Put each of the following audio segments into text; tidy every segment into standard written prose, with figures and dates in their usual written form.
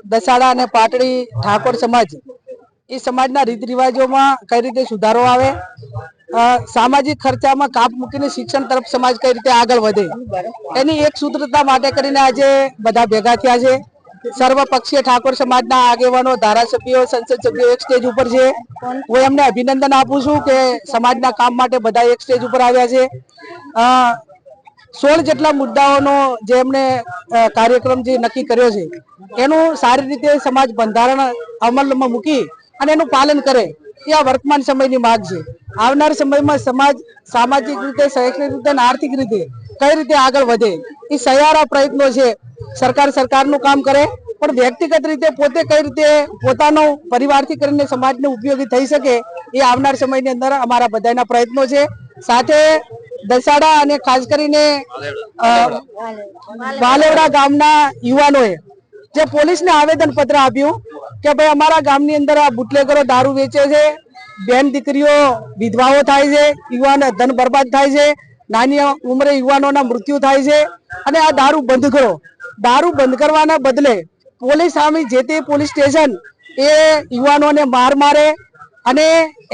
દસાડા અને પાટડી ઠાકોર સમાજ એ સમાજના રીત રિવાજોમાં કઈ રીતે સુધારો આવે, સામાજિક ખર્ચામાં કાપ મૂકીને શિક્ષણ તરફ સમાજ કઈ રીતે આગળ વધે, એની એક સૂત્રતા માટે કરીને આજે બધા ભેગા થયા છે। સર્વપક્ષીય ઠાકોર સમાજના આગેવાનો, ધારાસભ્યો, સંસદ સભ્યો એક સ્ટેજ ઉપર છે। હું એમને અભિનંદન આપું છું કે સમાજના કામ માટે બધા એક સ્ટેજ ઉપર આવ્યા છે। 16 જેટલા મુદ્દાઓનો જે એમને કાર્યક્રમ જે નક્કી કર્યો છે એનું સારી રીતે સમાજ બંધારણ અમલમાં મૂકી અને એનું પાલન કરે એ આ વર્તમાન સમયની માંગ છે। આવનાર સમયમાં સમાજ સામાજિક રીતે, શૈક્ષણિક રીતે અને આર્થિક રીતે કઈ રીતે આગળ વધે એ સહિયારા પ્રયત્નો છે। સરકારનું કામ કરે પણ વ્યક્તિગત રીતે પોતે કઈ રીતે પોતાનો પરિવારથી કરીને સમાજને ઉપયોગી થઈ શકે એ આવનાર સમયની અંદર અમારા બધાના પ્રયત્નો છે। સાથે દસાડા અને ખાસ કરીને વાલેવડા ગામના યુવાનોએ જે પોલીસને આવેદન પત્ર આપ્યું કે ભાઈ અમારા ગામની અંદર આ બુટલેગરો દારૂ વેચે છે, બેન દીકરીઓ વિધવાઓ થાય છે, યુવાન ધન બરબાદ થાય છે, નાની ઉંમરે યુવાનોના મૃત્યુ થાય છે અને આ દારૂ બંધ કરો। દારૂ બંધ કરવાના બદલે પોલીસ સામે જે તે પોલીસ સ્ટેશન એ યુવાનોને મારે અને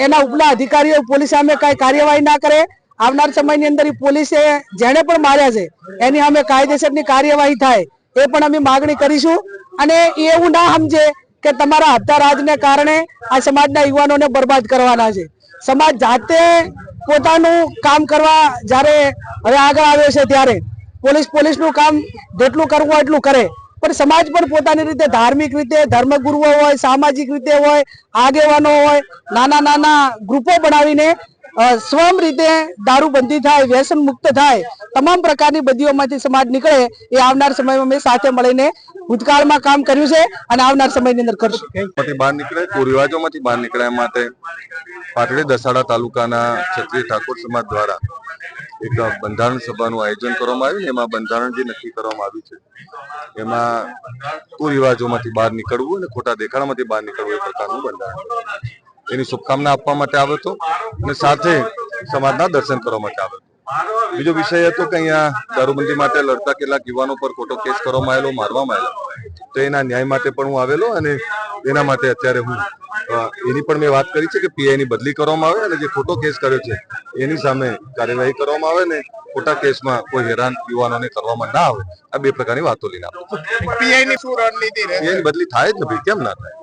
એના ઉપલા અધિકારીઓ પોલીસ સામે કઈ કાર્યવાહી ના કરે। આવનાર સમયની અંદર પોલીસે જેને પણ માર્યા છે એની સામે કાયદેસરની કાર્યવાહી થાય એ પણ અમે માગણી કરીશું। અને એવું ના સમજે કે તમારા હપ્તા રાજને કારણે આ સમાજના યુવાનોને બરબાદ કરવાના છે। સમાજ જાતે પોતાનું કામ કરવા જ્યારે હવે આગળ આવ્યો છે ત્યારે પોલીસનું કામ જેટલું કરવું હોય એટલું કરે, પણ સમાજ પણ પોતાની રીતે ધાર્મિક રીતે, ધર્મગુરુઓ હોય, સામાજિક રીતે હોય, આગેવાનો હોય, નાના નાના ગ્રુપો બનાવીને સ્વયં રીતે દારૂબંધી થાય, વ્યસન મુક્ત થાય, તમામ પ્રકારની બદીઓમાંથી સમાજ નીકળે એ આવનાર સમયમાં અમે સાથે મળીને ભૂતકાળમાં કામ કર્યું છે અને આવનાર સમયની અંદર કરશું। બહાર નીકળે, કુરિવાજોમાંથી બહાર નીકળ્યા માટે પાટડી દસાડા તાલુકાના ક્ષત્રિય ઠાકોર સમાજ દ્વારા એક બંધારણ સભાનું આયોજન કરવામાં આવ્યું। એમાં બંધારણ જે નક્કી કરવામાં આવ્યું છે એમાં કુરિવાજોમાંથી બહાર નીકળવું અને ખોટા દેખાડામાંથી બહાર નીકળવું એ પ્રકારનું બંધારણ, એની શુભકામના આપવા માટે આવ્યો હતો અને સાથે સમાજના દર્શન કરવા માટે આવ્યો હતો। બીજો વિષય હતો કે અહીંયા દારૂબંધી માટે લડતા કેટલાક યુવાનો પર ખોટો કેસ કરવામાં આવેલો, મારવામાં આવેલો, તો એના ન્યાય માટે પણ હું આવેલો અને એના માટે અત્યારે હું એની પણ મેં વાત કરી છે કે પીઆઈની બદલી કરવામાં આવે અને જે ખોટો કેસ કર્યો છે એની સામે કાર્યવાહી કરવામાં આવે ને ખોટા કેસમાં કોઈ હેરાન યુવાનોને કરવામાં ના આવે। આ બે પ્રકારની વાતો લઈને આપણે પીઆઈની બદલી થાય જ ને ભાઈ, કેમ ના થાય?